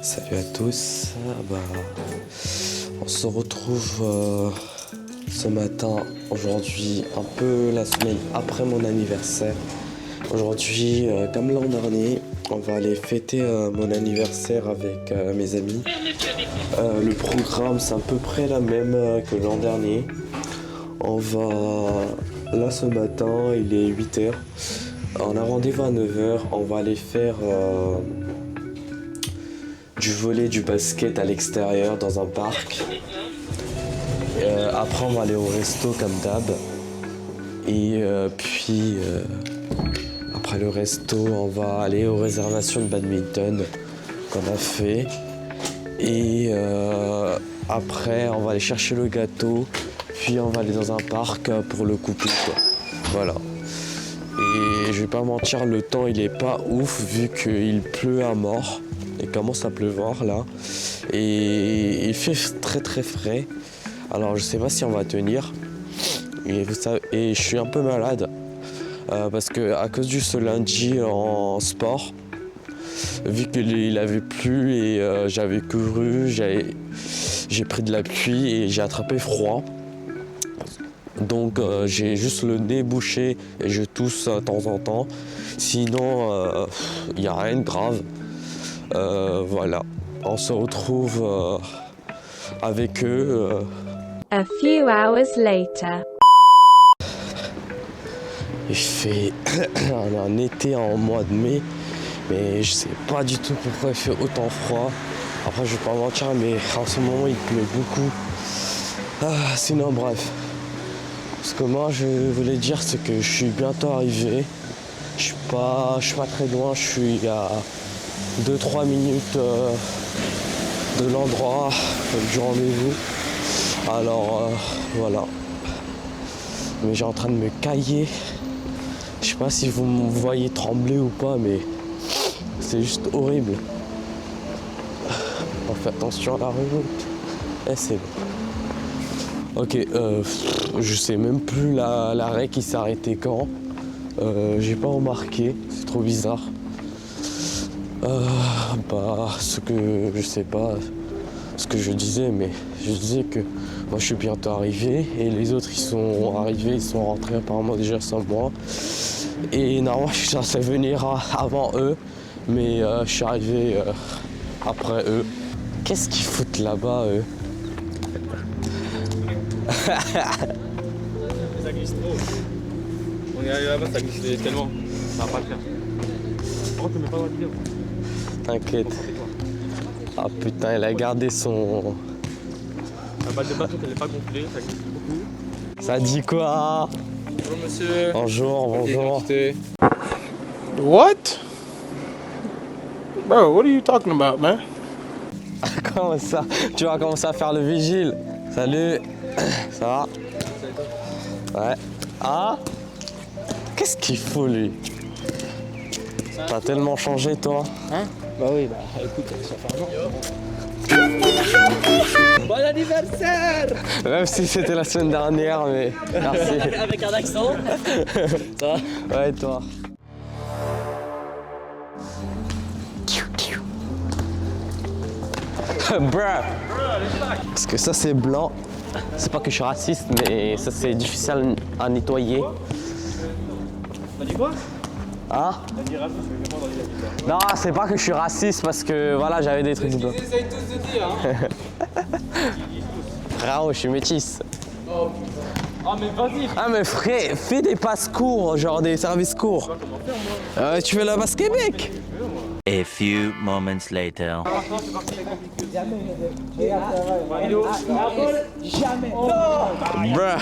Salut à tous, on se retrouve ce matin, aujourd'hui, un peu la semaine après mon anniversaire. Aujourd'hui, comme l'an dernier, on va aller fêter mon anniversaire avec mes amis. Le programme, c'est à peu près la même que l'an dernier. On va, là ce matin, il est 8h. On a rendez-vous à 9h, on va aller faire du volley, du basket à l'extérieur dans un parc. Après on va aller au resto comme d'hab. Et puis après le resto on va aller aux réservations de badminton qu'on a fait. Et après on va aller chercher le gâteau. Puis on va aller dans un parc pour le couper quoi. Voilà. Et je vais pas mentir, le temps il est pas ouf vu qu'il pleut à mort. Il commence à pleuvoir là et il fait très très frais, alors je sais pas si on va tenir et je suis un peu malade parce que à cause du ce lundi en sport, vu qu'il avait plu et j'avais couru, j'ai pris de la pluie et j'ai attrapé froid, donc j'ai juste le nez bouché et je tousse de temps en temps, sinon il n'y a rien de grave. Voilà, on se retrouve avec eux. A few hours later. Il fait un été en mois de mai, mais je sais pas du tout pourquoi il fait autant froid. Après, je vais pas mentir, mais en ce moment il pleut beaucoup. Sinon, bref. Ce que moi je voulais dire, c'est que je suis bientôt arrivé. Je suis pas très loin, je suis à 2-3 minutes de l'endroit du rendez-vous. Alors voilà. Mais j'ai en train de me cailler. Je sais pas si vous me voyez trembler ou pas, mais c'est juste horrible. On fait attention à la route. Et c'est bon. Ok, je sais même plus l'arrêt qui s'est arrêté quand. J'ai pas remarqué, c'est trop bizarre. Ce que je sais pas ce que je disais, mais je disais que moi je suis bientôt arrivé et les autres ils sont arrivés, ils sont rentrés apparemment déjà sans moi. Et normalement je suis censé venir avant eux, mais je suis arrivé après eux. Qu'est-ce qu'ils foutent là-bas eux? Ça glisse trop. On est arrivé là-bas, ça glisse tellement. Ça va pas le faire. Pourquoi tu mets pas la vidéo? T'inquiète. Ah putain, il a gardé son... La balle de basket elle est pas gonflée, ça glisse beaucoup. Ça dit quoi? Bonjour monsieur. Bonjour, bonjour. What? Bro, what are you talking about, man? Comment ça? Tu vas commencer à faire le vigile. Salut. Ça va? Ouais. Ah? Qu'est-ce qu'il faut lui? T'as tellement changé toi. Hein? Bah oui, bah écoute, ça fait un an. Bon anniversaire! Même si c'était la semaine dernière, mais merci. Avec un accent. Ça va? Ouais, toi. Bruh. Parce que ça c'est blanc. C'est pas que je suis raciste, mais ça c'est difficile à nettoyer. T'as dit quoi? Hein? T'as dit raciste, mais comment dans les habitants? Non, c'est pas que je suis raciste parce que voilà, j'avais des trucs blancs. Ils essayent tous de dire, hein? Frérot, je suis métisse. Ah mais vas-y! Ah mais frère, fais des passes courts, genre des services courts. Tu fais la basse Québec? A few moments later. Jamais. Bruh.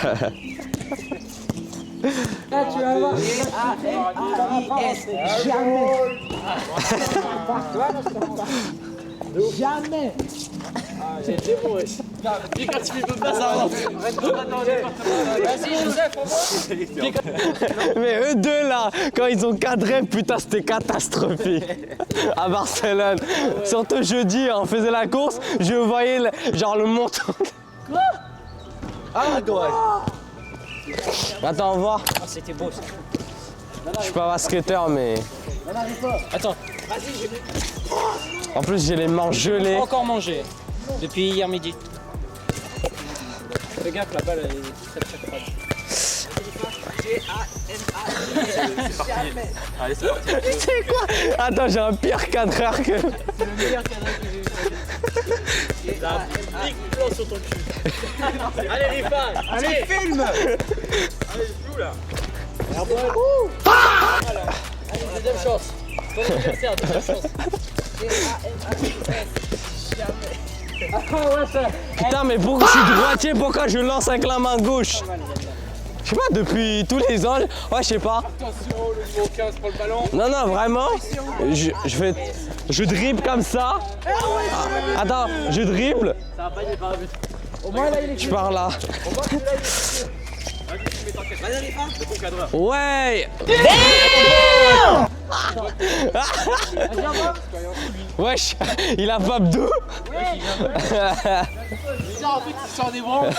Là, tu vas voir. A-N-A-I-S. Jamais. Jamais. J'ai été bon, wesh. Puis quand tu peux pas ça rentre. Vas-y, Joseph, envoie. Mais eux deux là, quand ils ont cadré, putain c'était catastrophique. À Barcelone. Surtout jeudi, on faisait la course, je voyais genre le montant. Quoi? Ah, dommage. Attends, on voit. Ah, c'était beau ça. Je suis pas basketteur mais. Attends. En plus j'ai les mains gelées. Encore mangé. Depuis hier midi. Fais gaffe, la balle elle est très froide. Allez, c'est parti. C'est quoi? Attends, j'ai un pire cadreur que. C'est le meilleur cadreur que j'ai eu. T'as un big plan sur ton cul. Allez, Rifa. Allez, filme. Allez, je joue là. Allez, deuxième chance. Ton adversaire, deuxième chance. Putain, mais pourquoi je suis droitier? Pourquoi je lance avec la main gauche? Je sais pas, depuis tous les ans. Ouais, je sais pas. Attention, le numéro 15 pour le ballon. Non, non, vraiment. Je dribble comme ça. Attends, je dribble. Ça va pas aller par la but. Je pars là. Vas-y, Rifa. C'est ton cadreur. Ouais. Wesh, il a pas d'eau. En fait, il sort des branches.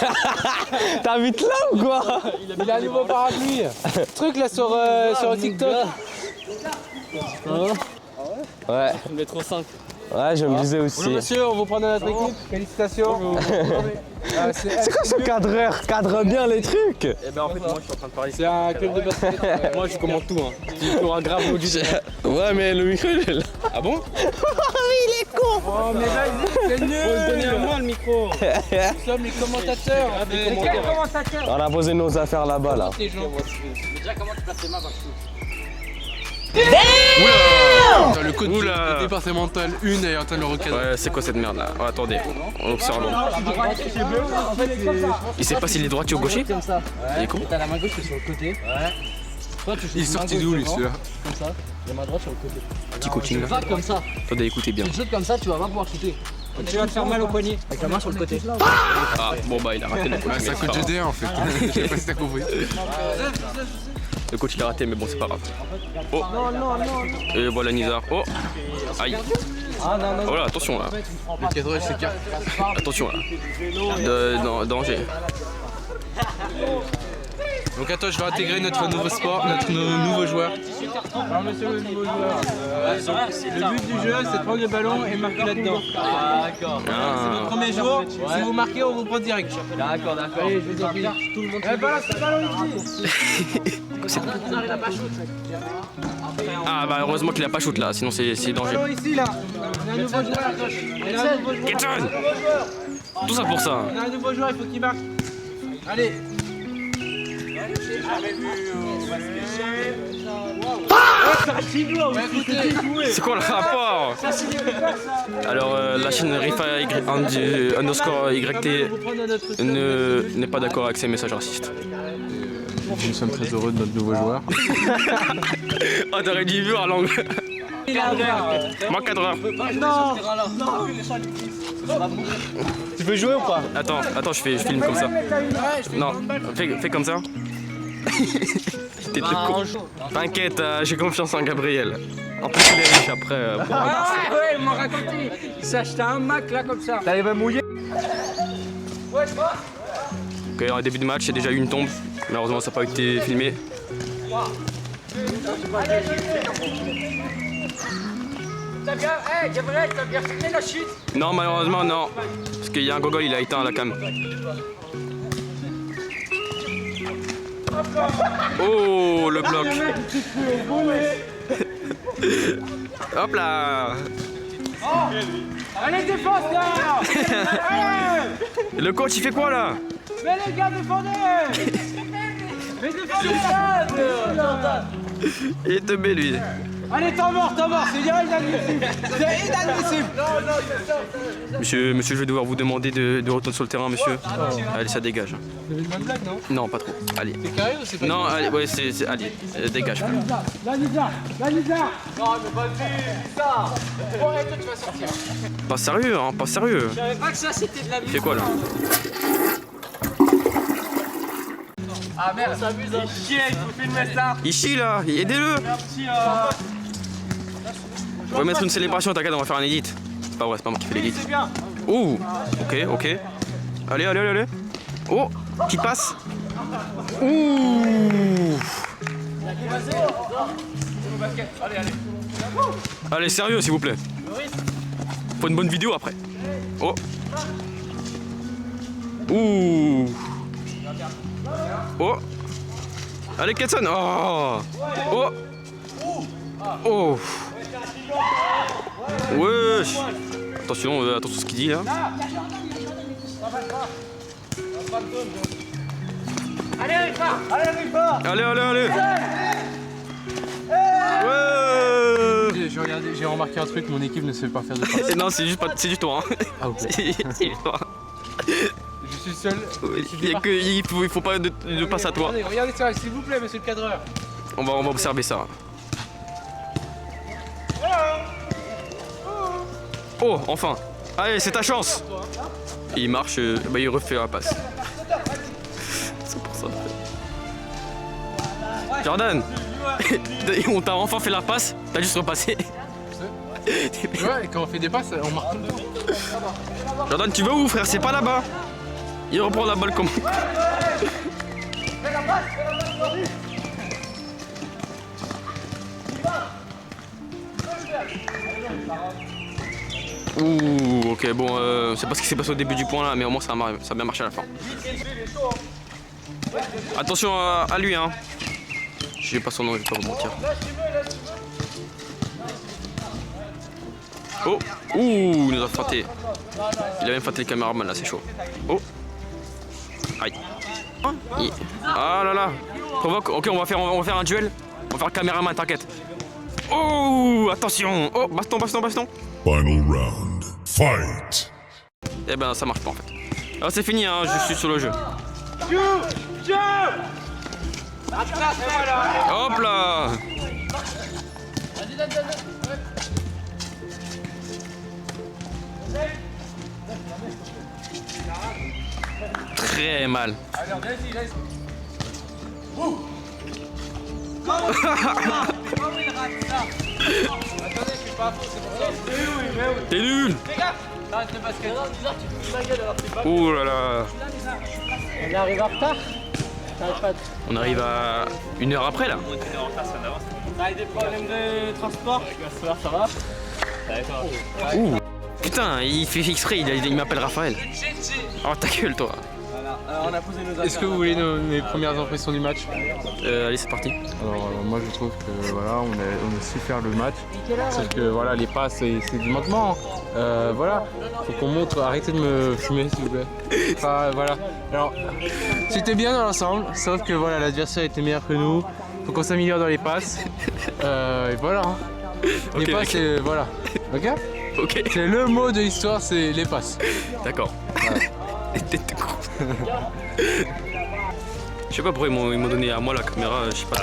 T'as vite là ou quoi? Il a un nouveau parapluie. Truc là sur TikTok. Ouais, Métro 5. ouais, je me disais aussi. Bonjour monsieur, on vous prend dans notre équipe. Félicitations. C'est quoi ce cadreur? Cadre bien les trucs. Eh ben en fait, moi je suis en train de parler. C'est un club de basket. Moi je commande tout. Tu feras grave l'audio. Ouais, mais le micro il est là. Ah bon? Il est con. Oh mais vas-y, c'est nul. Faut le donner à moi le micro. Nous sommes les commentateurs. Quel commentateur? On a posé nos affaires là-bas là. Les gens. Déjà comment tu places tes mains dans le foot? Dans le code du départemental 1 est en train de le recadrer. Ouais, c'est quoi cette merde là? Oh, attendez, on observe. Il sait pas s'il est droitier ou gaucher? Comme ça. Il est con. Et t'as la main gauche qui est sur le côté. Ouais. Toi tu Il est sorti d'où lui celui-là? Comme ça. Et la main droite sur le côté. Petit coaching là. Va comme ça. Attendez, écoutez bien. Tu le shootes comme ça, tu vas pas pouvoir shooter. Tu vas te faire mal au poignet. Avec la main sur le côté. Ah, bon bah il a raté le coach. Ah, c'est un mais code c'est pas grave. GDR en fait. Je sais pas si t'as compris. Le coach il a raté, mais bon, c'est pas grave. Oh! Et voilà Nizar. Oh! Aïe! Oh là, attention là. Le cadrage s'écarte. Attention là. Non, danger. Donc attends, je vais intégrer notre nouveau sport, notre nouveau joueur. Alors monsieur le nouveau joueur, le but du jeu c'est de prendre le ballon et marquer là-dedans. D'accord. C'est notre premier jour, si vous marquez on vous prend direct. D'accord. Allez, je vous en prie. Tout le monde balance le ballon ici. Ah bah heureusement qu'il a pas shoot là, sinon c'est danger. Ballon ici là. On a un nouveau joueur. On a un nouveau joueur. Getson! Tout ça pour ça. On a un nouveau joueur, il faut qu'il marque. Allez. C'est quoi le rapport? Alors la chaîne Rifa underscore YT n'est pas d'accord avec ces messages racistes. Nous sommes très heureux de notre nouveau joueur. Oh t'aurais dû voir l'angle. Moi cadreur. Tu veux jouer ou pas? Attends, je filme comme ça. Non, fais comme ça. T'es de con. T'inquiète, j'ai confiance en Gabriel. En plus il est riche après. Ouais, il m'a raconté. Il s'est acheté un Mac là comme ça. T'arrives à mouiller? Ok, en début de match, il y a déjà eu une tombe. Malheureusement, ça n'a pas été filmé. T'as bien, Gabriel, t'as bien filmé la chute? Non, malheureusement, non. Parce qu'il y a un gogol, il a éteint la cam. Oh, le bloc. Hop là. Allez, défense là. Le coach, il fait quoi là? Mais les gars, défendez. Mais défendez là. Il est tombé lui. Allez, temps mort, c'est inadmissible. C'est inadmissible. Monsieur, je vais devoir vous demander de retourner sur le terrain, monsieur. Allez, ça dégage. Vous avez une bonne blague, non? Non, pas trop. Allez. C'est carré ou c'est pas? Non, allez, ouais, allez, dégage. La Nisa. Non, mais vas-y, Lisa. Bon, allez, toi, tu vas sortir. Pas sérieux, hein, pas sérieux. Je savais pas que ça, c'était de la musique. Il fait quoi là? Ah merde, ça s'amuse, hein. Il faut filmer ça. Ici là, aidez-le. On va mettre une célébration, t'inquiète, on va faire un edit. C'est pas vrai, c'est pas moi qui fais l'edit. C'est bien. Oh, ok. Allez. Oh, qui passe. Ouh. Allez, sérieux s'il vous plaît. Faut une bonne vidéo après. Oh. Ouh. Oh. Allez, Ketson. Oh. Wesh. Attention à ce qu'il dit là. Allez. Allez. Ouais. J'ai remarqué un truc, mon équipe ne sait pas faire de passe. Non, c'est juste toi. Hein. Ah ok. C'est juste toi. Je suis seul. Il faut pas de passe à toi. Regardez ça, s'il vous plaît, monsieur le cadreur. On va observer ça. Oh, enfin. Allez, c'est ta chance. Il marche, il refait la passe. C'est pour ça. Jordan, on t'a enfin fait la passe, t'as juste repassé. Ouais, quand on fait des passes, on marque tout le temps. Jordan, tu veux où, frère? C'est pas là-bas. Il reprend la balle comme... Ouh, ok, bon, c'est pas ce qui s'est passé au début du point là, mais au moins ça a bien marché à la fin. Attention à lui, hein. Je sais pas son nom, je vais pas vous mentir. Oh, ouh, il nous a feinté. Il a même feinté le caméraman là, c'est chaud. Oh, aïe. Ah là là. Provoque. Ok, on va faire un duel. On va faire caméraman, t'inquiète. Oh, attention. Oh, baston. Final round. Fight! Eh ben, ça marche pas en fait. Alors c'est fini, hein, je suis sur le jeu. Hop là. Très mal. T'es nul. Ouh là là. On arrive en retard. On arrive à 1 heure après là. T'as des problèmes de transport? Ça va? Ouh. Putain, il fait exprès, il m'appelle Raphaël. Oh ta gueule toi. Est-ce que vous voulez mes premières impressions du match? Allez, c'est parti. Alors moi je trouve que voilà, on a su faire le match. Sauf que voilà, les passes c'est du manquement. Voilà, faut qu'on montre. Arrêtez de me fumer s'il vous plaît. Enfin voilà. Alors c'était bien dans l'ensemble, sauf que voilà, l'adversaire était meilleur que nous. Faut qu'on s'améliore dans les passes. Et voilà. Hein. Les passes, c'est voilà. Ok. Ok. C'est le mot de l'histoire, c'est les passes. D'accord. Voilà. Je sais pas pourquoi ils m'ont donné à moi la caméra, je sais pas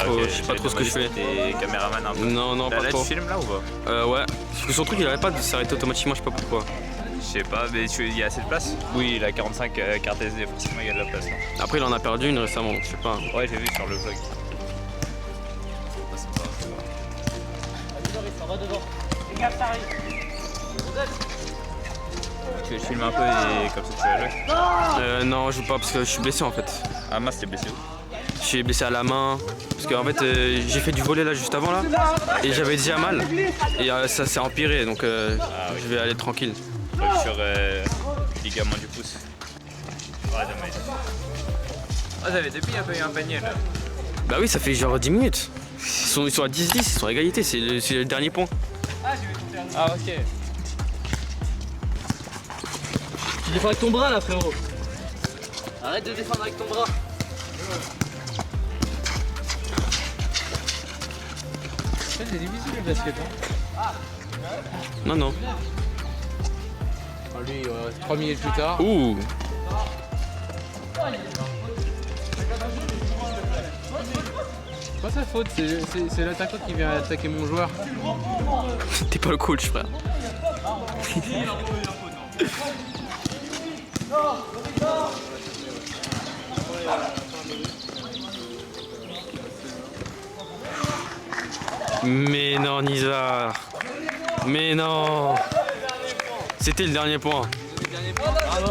trop ce que je fais. T'es caméraman un peu. Non, pas trop. Tu filmes là ou pas? Ouais. Parce que son truc il arrête pas de s'arrêter automatiquement, je sais pas pourquoi. Je sais pas, mais il y a assez de place? Oui, il a 45 cartes SD, forcément il y a de la place. Là. Après il en a perdu une récemment, donc je sais pas. Ouais, j'ai vu sur le vlog. Tu filmes un peu et comme ça tu vas jouer? Non, je joue pas parce que je suis blessé en fait. Ah mince, t'es blessé où? Je suis blessé à la main, parce qu'en fait j'ai fait du volley là juste avant là, et j'avais déjà mal, et ça s'est empiré, donc je vais aller tranquille. Sur ligament du pouce. Ouais, dommage. Ah, ça fait depuis un peu eu un panier là. Bah oui, ça fait genre 10 minutes. Ils sont à 10-10, ils sont à égalité, c'est le dernier point. Ah ok. Tu défends avec ton bras là frérot. Arrête de défendre avec ton bras. c'est difficile le basket. Hein. Non, non. Lui, 3 minutes plus tard. Ouh. C'est pas sa faute, c'est l'attaquant qui vient attaquer mon joueur. T'es pas le coach, frère. Mais non, Nizar. Mais non. C'était le dernier point. Bravo.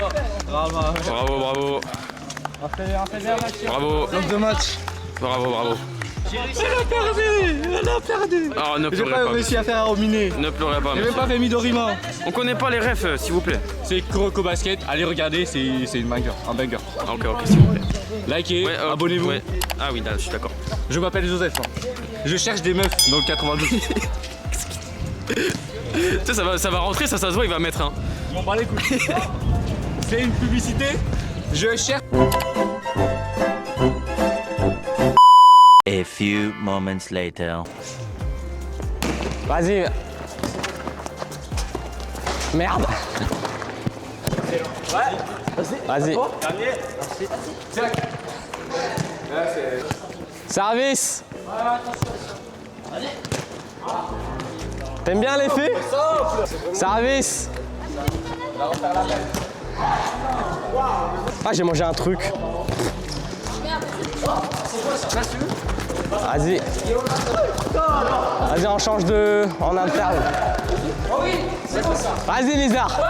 Bravo, bravo. Bravo. Lance de match. Bravo, bravo. Elle a perdu. Oh, ne J'ai pleurez pas pas. réussi à faire un Rominé. Ne pleurez pas, J'ai même monsieur. pas fait Midorima. On connaît pas les refs, s'il vous plaît. C'est Kuroko Basket. Allez regarder, c'est une banger. Un banger. Ah, ok, s'il vous plaît. Likez, Ouais, abonnez-vous. ouais. Ah oui, là, je suis d'accord. Je m'appelle Joseph. Hein. Je cherche des meufs dans le 92. Tu sais, ça va rentrer, ça se voit, il va mettre un. Je m'en bats les couilles. C'est une publicité. Je cherche. A few moments later. Vas-y. Merde. Vas-y. Service. T'aimes bien les filles? Service. Ah, j'ai mangé un truc. Vas-y. Vas-y, on change de... en interne. Vas-y, Lizard.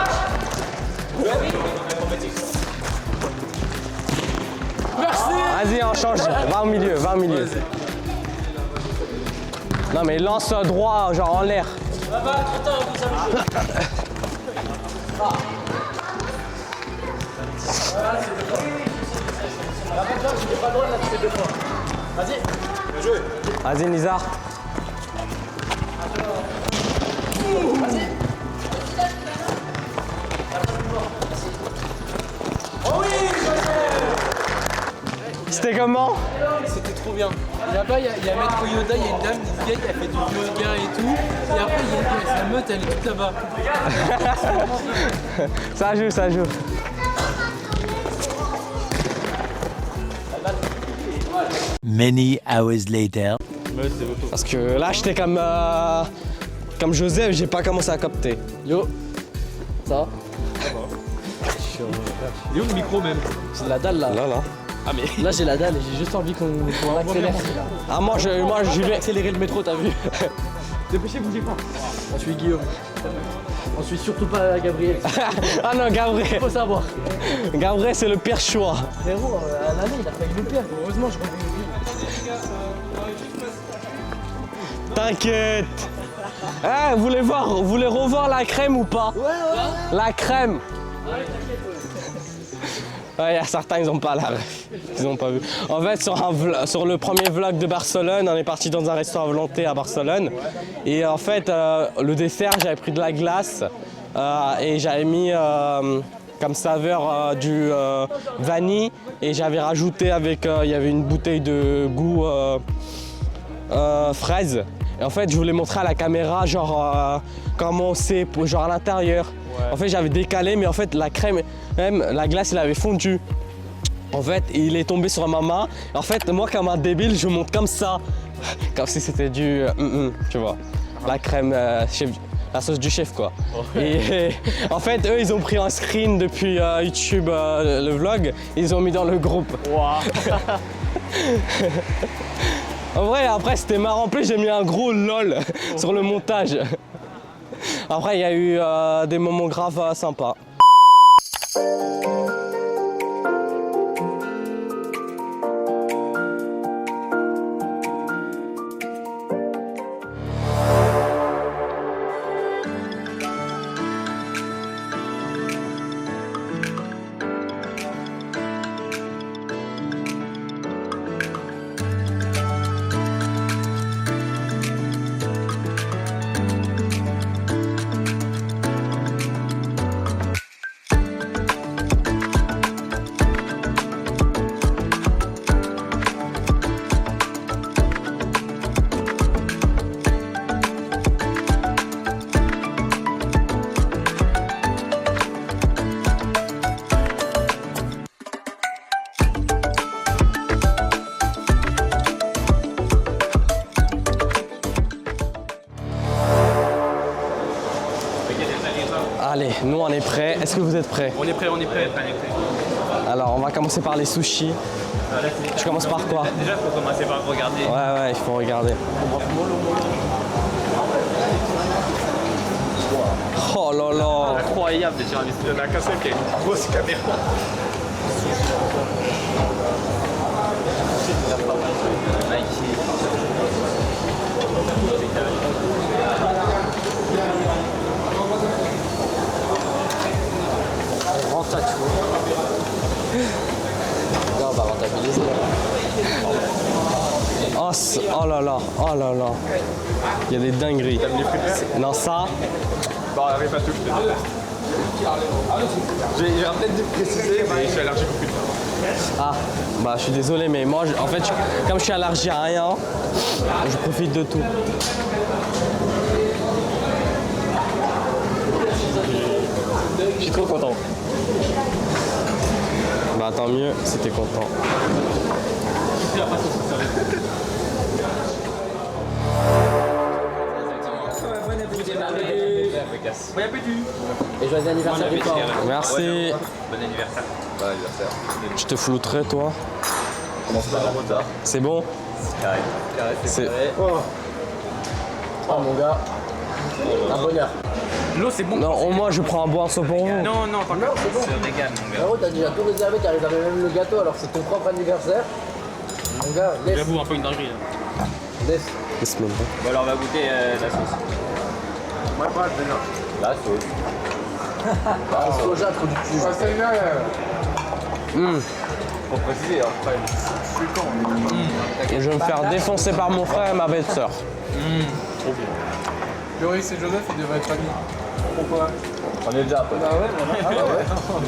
Vas-y, on change. Va au milieu, va au milieu. Non, mais lance droit, genre en l'air. Vas-y, Nizar. C'était comment? C'était trop bien. Là-bas, il y a Maître Yoda, il y a une dame, une vieille, elle fait du yoga et tout. Et après, il y a sa meute, elle est toute là-bas. Ça joue, ça joue. Many hours later. Parce que là, j'étais comme Joseph, j'ai pas commencé à capter. Yo. Ça va? Il est où le micro même? J'ai de la dalle là. Là. Ah, mais. Là j'ai la dalle et j'ai juste envie qu'on accélère. Ah, moi, je vais Accélérer le métro, t'as vu? Dépêchez, bougez pas. On suit Guillaume. On suit surtout pas Gabriel. Ah non, Gabriel. Faut savoir. Gabriel, c'est le pire choix. Frérot, à l'année, il a failli le perdre. Heureusement, je reviens. T'inquiète. Eh, vous voulez revoir la crème ou pas? Ouais. La crème. Ouais, il y a certains, ils ont pas la ref. Ils ont pas vu. En fait, sur le premier vlog de Barcelone, on est parti dans un restaurant volonté à Barcelone. Et en fait, le dessert, j'avais pris de la glace et j'avais mis comme saveur du vanille. Et j'avais rajouté avec, il y avait une bouteille de goût fraise. Et en fait, je voulais montrer à la caméra, genre, comment c'est, genre à l'intérieur. Ouais. En fait, j'avais décalé, mais en fait, la crème, même la glace, elle avait fondu. En fait, il est tombé sur ma main. En fait, moi, comme un débile, je monte comme ça. Comme si c'était du, tu vois, la crème, la sauce du chef, quoi. Oh. Et en fait, eux, ils ont pris un screen depuis YouTube, le vlog. Ils ont mis dans le groupe. Wow. En vrai, après, c'était marrant. En plus, j'ai mis un gros lol sur le montage. Après, il y a eu des moments graves sympas. est prêt. Est-ce que vous êtes prêts? On est prêt. Alors, on va commencer par les sushis. Tu commences par quoi? Déjà, il faut commencer par regarder. Ouais, il faut regarder. Oh là là. Incroyable, déjà, il y en a qu'un seul qui a une grosse caméra. Là, on va rentabiliser. Oh là là. Il y a des dingueries. Non, ça. Bon, on n'arrive pas tout, je te dis. J'ai peut-être dû préciser, mais je suis allergique au fruits. Ah, bah je suis désolé, mais moi, en fait, comme je suis allergique à rien, je profite de tout. Je suis trop content. Bah tant mieux si t'es content. Et joyeux anniversaire du corps. Merci. Bon anniversaire. Bon anniversaire. Je te flouterai, toi. Comment ça va? C'est bon? Carré. C'est... Oh mon gars. Un bonheur. L'eau, c'est bon. Non, au moins je prends un boisson pour vous. Non, par contre, c'est régal, mon gars. Frérot, t'as déjà tout réservé, t'as réservé même le gâteau alors que c'est ton propre anniversaire. Mon gars, laisse. J'avoue, un peu une dinguerie. Là. Laisse. Bismillah. Bon, alors on va goûter la sauce. Moi, pas la sauce. Ah, soja trop du cul. Pour préciser, après, je suis con. Je vais me faire défoncer par mon frère et ma belle-sœur. Loris et Joseph, ils devraient être amis. Pourquoi? On est déjà à peu. Bah ouais.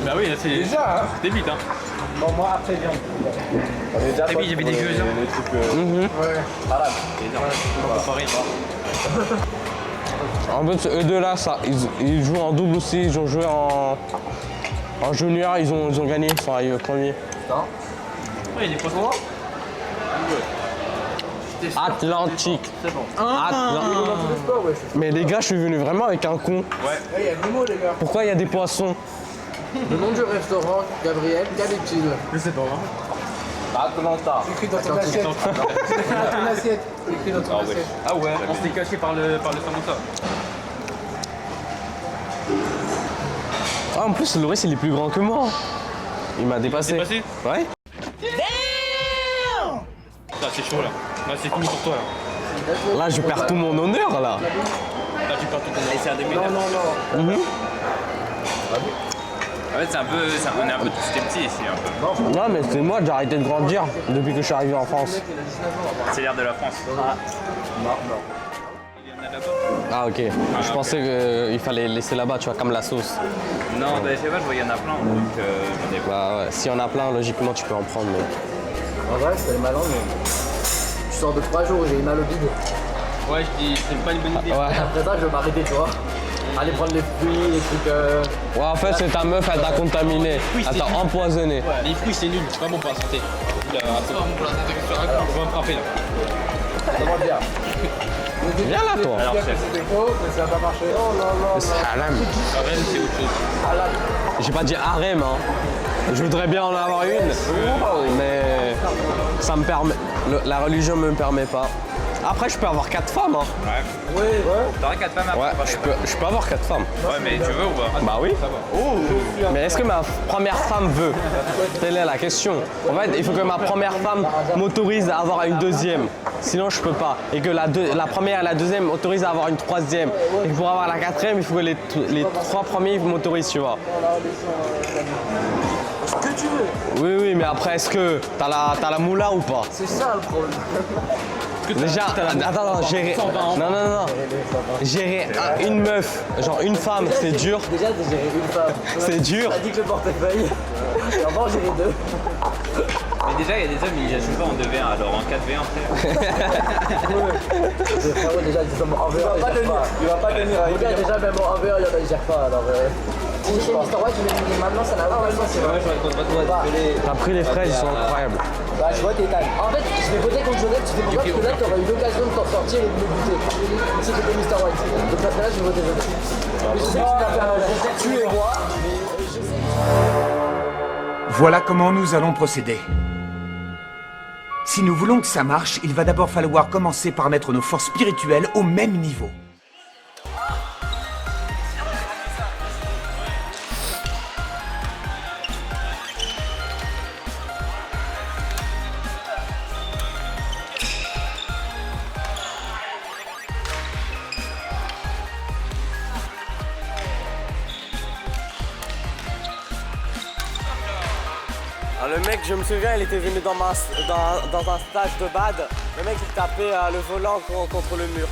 Bah oui, là, c'est. Déjà, hein. C'était vite, hein. Bon, moi après viande. On est déjà Et puis, il y avait des gueuses. Les trucs. Ouais. Malade. En fait, eux deux là, ça, ils jouent en double aussi, ils ont joué en junior, ils ont gagné, enfin ils premier. Ouais, il y a des poissons. Atlantique. C'est bon. Mais les gars, je suis venu vraiment avec un con. Il y a Nemo, les gars. Pourquoi il y a des poissons? Le nom du restaurant, Gabriel, qu'avait-il? Je sais pas. Atlanta. C'est écrit dans ton assiette. C'est dans ton assiette. C'est écrit dans ton assiette. Ah ouais, on s'était caché par le samosa. Ah, en plus, Loris, il est plus grand que moi. Il m'a dépassé. Dépassé? Ouais. Là, c'est chaud, là. Là, c'est fini pour toi, là. Là, je perds tout mon honneur, là. Là, tu perds tout ton Et c'est un demi. Mhm. En fait, on est un peu tous petits ici, un peu. Non, mais c'est moi, j'ai arrêté de grandir depuis que je suis arrivé en France. C'est l'air de la France. Ah, ok. Je pensais qu'il fallait laisser là-bas, tu vois, comme la sauce. Non, bah, je sais pas, je vois, il y en a plein, donc j'en ai pas. Bah ouais, s'il y en a plein, logiquement, tu peux en prendre, mais... En vrai, c'était malin, mais. Tu sors de 3 jours où j'ai eu mal au bide. Ouais, je dis, c'est pas une bonne idée. Ouais. Après ça, je vais m'arrêter, tu vois. Aller prendre les fruits, les trucs. Ouais, en fait, c'est ta meuf, elle t'a contaminé. Elle t'a empoisonné. Ouais, les fruits, c'est nul, c'est pas bon pour la santé. C'est pas bon pour la santé, on va me frapper, là. Comment dire? Viens là, toi. Alors, chef. C'était faux, mais ça va pas marcher. Oh là là. C'est haram. La reine, c'est autre chose. J'ai pas dit harem, hein. Je voudrais bien en avoir une, mais ça me permet. La religion me permet pas. Après, je peux avoir 4 femmes, hein. Ouais. T'aurais 4 femmes après. Ouais, je peux avoir 4 femmes. Ouais, mais tu veux ou pas? Bah oui. Mais est-ce que ma première femme veut? Telle est la question. En fait, il faut que ma première femme m'autorise à avoir une deuxième. Sinon, je peux pas. Et que la première et la deuxième m'autorisent à avoir une troisième. Et pour avoir la quatrième, il faut que les 3 premiers m'autorisent, tu vois. Ce que tu veux. Oui, mais après, est-ce que t'as la moula ou pas? C'est ça le problème. Déjà, attends, gérer. Non. Gérer une meuf, genre une femme, c'est dur. Déjà, j'ai géré une femme. C'est dur. T'as dit que le portefeuille. Et avant, j'ai géré 2. Mais déjà, il y a des hommes, ils jouent pas en 2v1, alors en 4v1, frère. Frérot, déjà, ils sont en 1v1, ils gèrent pas. Il va pas tenir avec. Les gars, déjà, même en 1v1, il y en a, ils gèrent pas. Alors, chez Mr. White, mais maintenant ça n'a aucun sens. T'as pris les fraises, ils sont incroyables. Bah, je vois tes tailles. En fait, je vais voter contre Joseph, tu sais pourquoi? Parce que là, t'aurais eu l'occasion de t'en sortir et de me buter. Si t'étais Mr. White. Donc là, je vais voter Joseph. Mais je sais que tu vas faire tu et moi, mais je sais. Voilà comment nous allons procéder. Si nous voulons que ça marche, il va d'abord falloir commencer par mettre nos forces spirituelles au même niveau. Le mec, je me souviens, il était venu dans un stage de bad. Le mec, il tapait le volant contre le mur.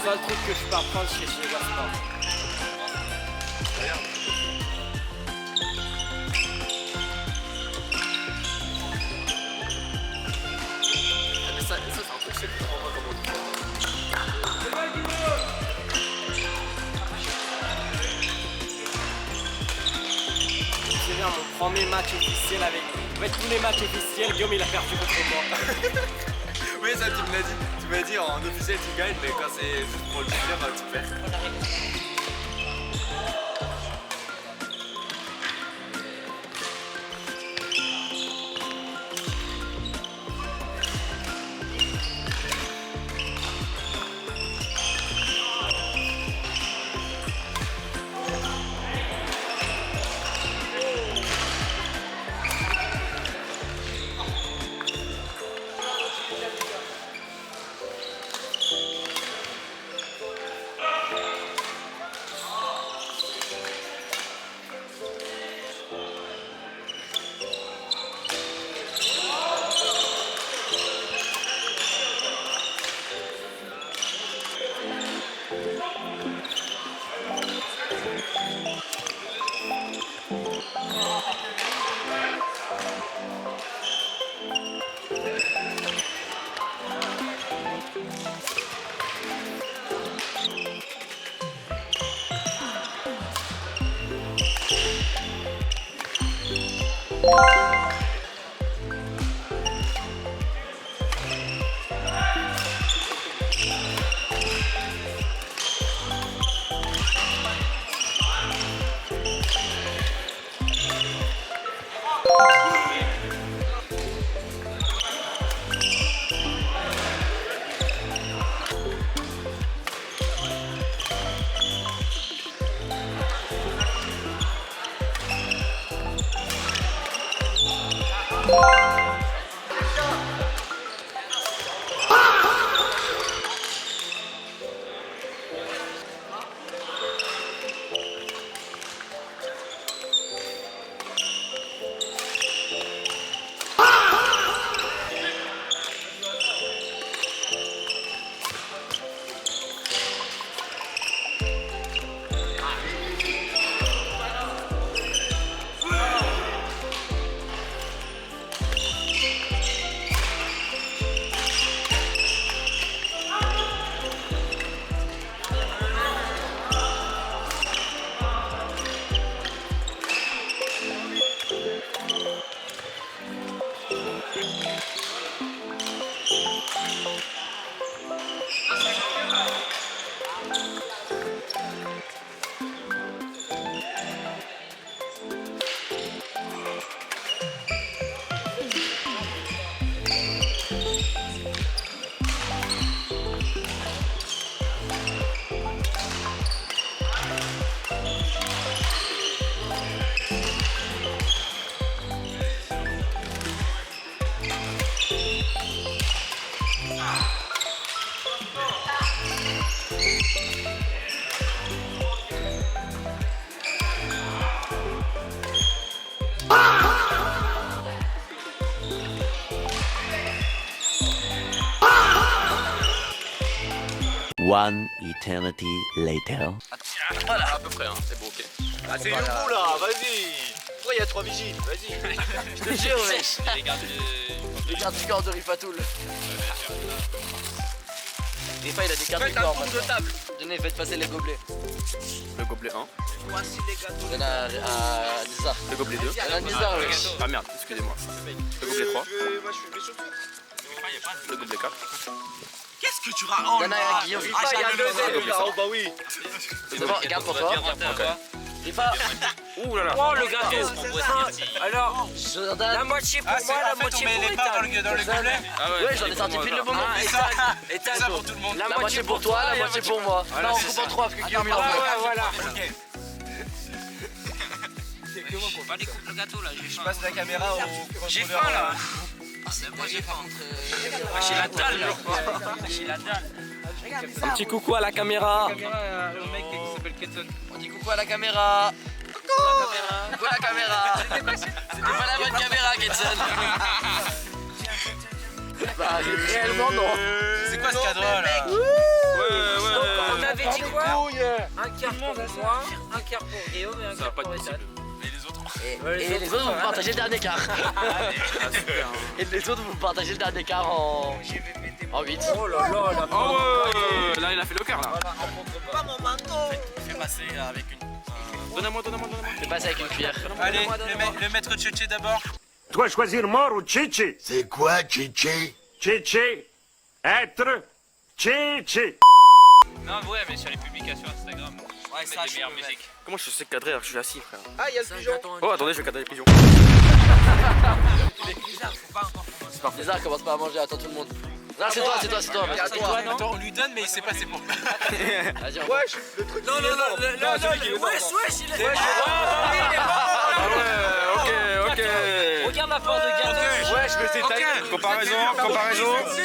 C'est le truc que je peux apprendre chez Gaspard. Ça c'est un truc que je comprends pas comment on dit. C'est bien, mon premier match officiel avec. En fait, tous les matchs officiels, Guillaume il a perdu contre moi. Oui, ça tu me l'as dit. Tu m'as dit en officiel tu gagnes, mais quand c'est juste pour le plaisir, tu perds. One eternity later. Voilà, à peu près, hein. C'est bon, ok. Ah, c'est le bout là, vas-y. Pourquoi il y a 3 vigiles? Vas-y. Je te jure, wesh. Les gardes du corps de Rifatoul. Rifa, il a des cartes du corps maintenant. de table. Tenez, faites passer les gobelets. Le gobelet 1. Voici les gâteaux. Il y en a à Nizar. Le gobelet 2. Il y en a à Nizar, wesh. Ah merde, excusez-moi. Le gobelet 3. Moi je fais mes chaussures. Le gobelet 4. Qu'est-ce que tu racontes? Il y en a à Guillaume. Ah, il y a 2 gobelet là. Oh bah oui. C'est bon, regarde pour toi. Rifa. Ouh là là. Oh le gâteau. Alors, Jordan. la moitié pour moi, la moitié pour les parts dans le gobelet. Ah Ouais, j'en ai sorti pile le moment. Et t'as Ça pour tout le monde. La moitié pour toi, la moitié pour moi. Non, on coupe en 3 parce que Guillaume il en veut. voilà. Ok. Allez, coupe le gâteau là, j'ai Je faim. passe la caméra au J'ai contrôleur. faim là. Moi j'ai faim. J'ai la dalle là. J'ai la dalle. Un petit coucou à la caméra. Le mec qui s'appelle Ketson. On dit coucou à la caméra. Coucou à la caméra. C'était pas la bonne caméra, Ketson. Bah, réellement non. C'est quoi ce cadre là? On avait dit quoi? Un quart pour moi, un quart pour Guillaume et un quart pour Ethan. Et les autres, vous partagez le dernier quart. Et les autres, vous partagez le dernier quart en 8. Oh là là, la Oh ouais, là il a fait le cœur là. Pas mon manteau. Fais passer avec une. Donne-moi. Je passe avec une cuillère. Allez, le maître Tchétché d'abord. Toi choisir mort ou Tchétché? C'est quoi, Tchétché? Tchétché. Être Tchétché. Non, ouais, mais sur les publications Instagram, ouais, ça, des meilleures musiques. Comment je sais cadrer alors que je suis assis, frère? Ah, il y a le pigeon. Oh, attendez, je vais cadrer les pigeons. Lézard, commence pas à manger, attends tout le monde. Non, c'est toi. Attends, on lui donne, mais il sait pas c'est pour. Vas-y, on va. Wesh, le truc. Non, wesh, il est. Ok. Regarde la porte de gâteau. Wesh, mais c'est ta comparaison.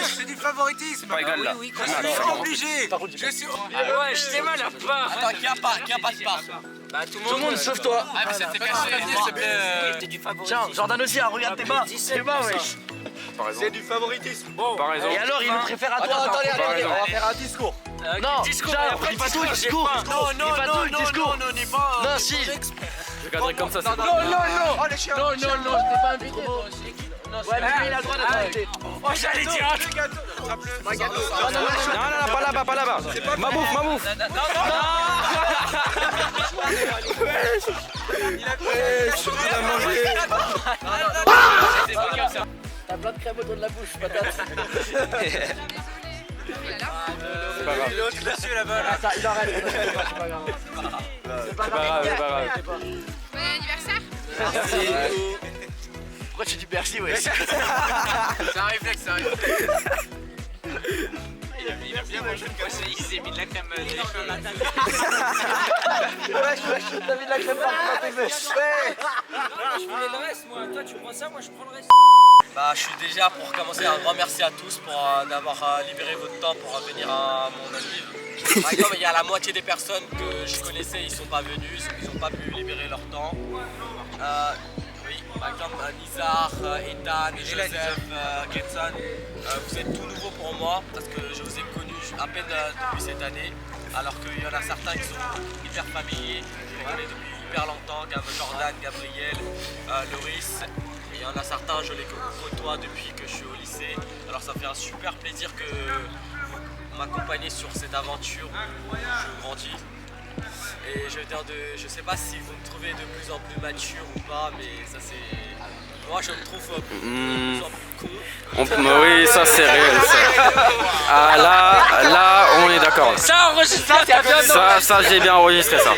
C'est du favoritisme. Pas égal là. Je suis obligé. Je suis. Ouais, je t'ai mal à part. Attends, qui a pas de part? Bah, tout le monde sauf toi. Ah, mais c'était caché. T'es du favoritisme. Tiens, Jordan aussi, regarde tes bas. Tes bas, wesh. C'est du favoritisme. Bon. Comparaison. Et alors, il me préfère à toi. Attendez, on va faire un discours. Non, discours. Dis pas tout le discours. Non, Non, si. Je vais cadrer comme ça, c'est bon. Non. Oh, les chiens. Non, je t'ai pas invité. Ouais, mais il a le droit d'être invité. Oh, j'allais dire un truc. Non, pas là-bas. Ma bouffe. T'as plein de crème autour de la bouche, patate. C'est pas grave. L'autre monsieur là-bas. Il arrête. C'est pas grave. Bon anniversaire. Merci. Pourquoi tu dis merci, ouais? C'est un réflexe. Il a bien mangé le café, il s'est mis de la crème de cheveux. Wesh, t'as mis de la crème partout dans tes fesses. Je voulais le reste, moi. Toi, tu prends ça, moi, je prends le reste. Bah, je suis déjà pour commencer un grand merci à tous pour d'avoir libéré votre temps pour venir à mon anniv. Par exemple, il y a la moitié des personnes que je connaissais, ils sont pas venus, ils n'ont pas pu libérer leur temps. Oui, par exemple, Nizar, Ethan, Joseph, Getson, vous êtes tout nouveau pour moi parce que je vous ai connu à peine depuis cette année, alors qu'il y en a certains qui sont hyper familiers, je les connais depuis hyper longtemps, Jordan, Gabriel, Loris. Et il y en a certains, je les côtoie depuis que je suis au lycée. Alors ça fait un super plaisir que vous m'accompagnez sur cette aventure où je grandis. Et je sais pas si vous me trouvez de plus en plus mature ou pas, mais ça c'est... Moi je me trouve de plus en plus con. Oui, ça c'est réel ça. Ah là, on est d'accord. Ça, enregistre Ça, j'ai bien enregistré ça.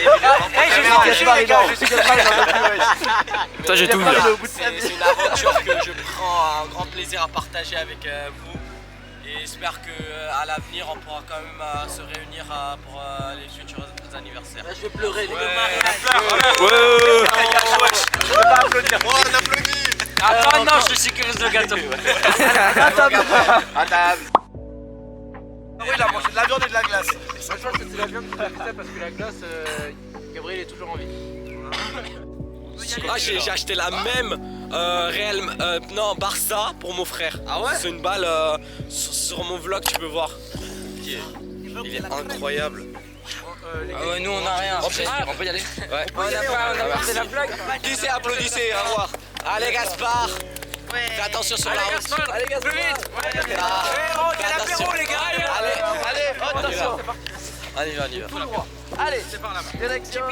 Ça, j'ai tout vu là. C'est une aventure que je prends un grand plaisir à partager avec vous. Et j'espère qu'à l'avenir on pourra quand même se réunir pour les futurs anniversaires. Je vais pleurer les gars. Je peux pas applaudir. Oh, on applaudit. Attends, non, je sécurise le gâteau. Attends. Oui, il a mangé de la viande et de la glace. Je pense que c'est la viande qui a fait ça parce que la glace, Gabriel est toujours en vie. Ah, j'ai acheté la même Barça pour mon frère. Ah ouais? C'est une balle sur mon vlog, tu peux voir. Il est incroyable. Ah ouais, nous on a rien. On peut y aller? Ouais. On a pas fait la blague. Applaudissez, au revoir. Allez Gaspard. Fais attention sur la route. Allez Gaspard. Plus vite. Fais attention les gars. Allez, attention. Allez, on y va. Allez, c'est par là-bas. Direction.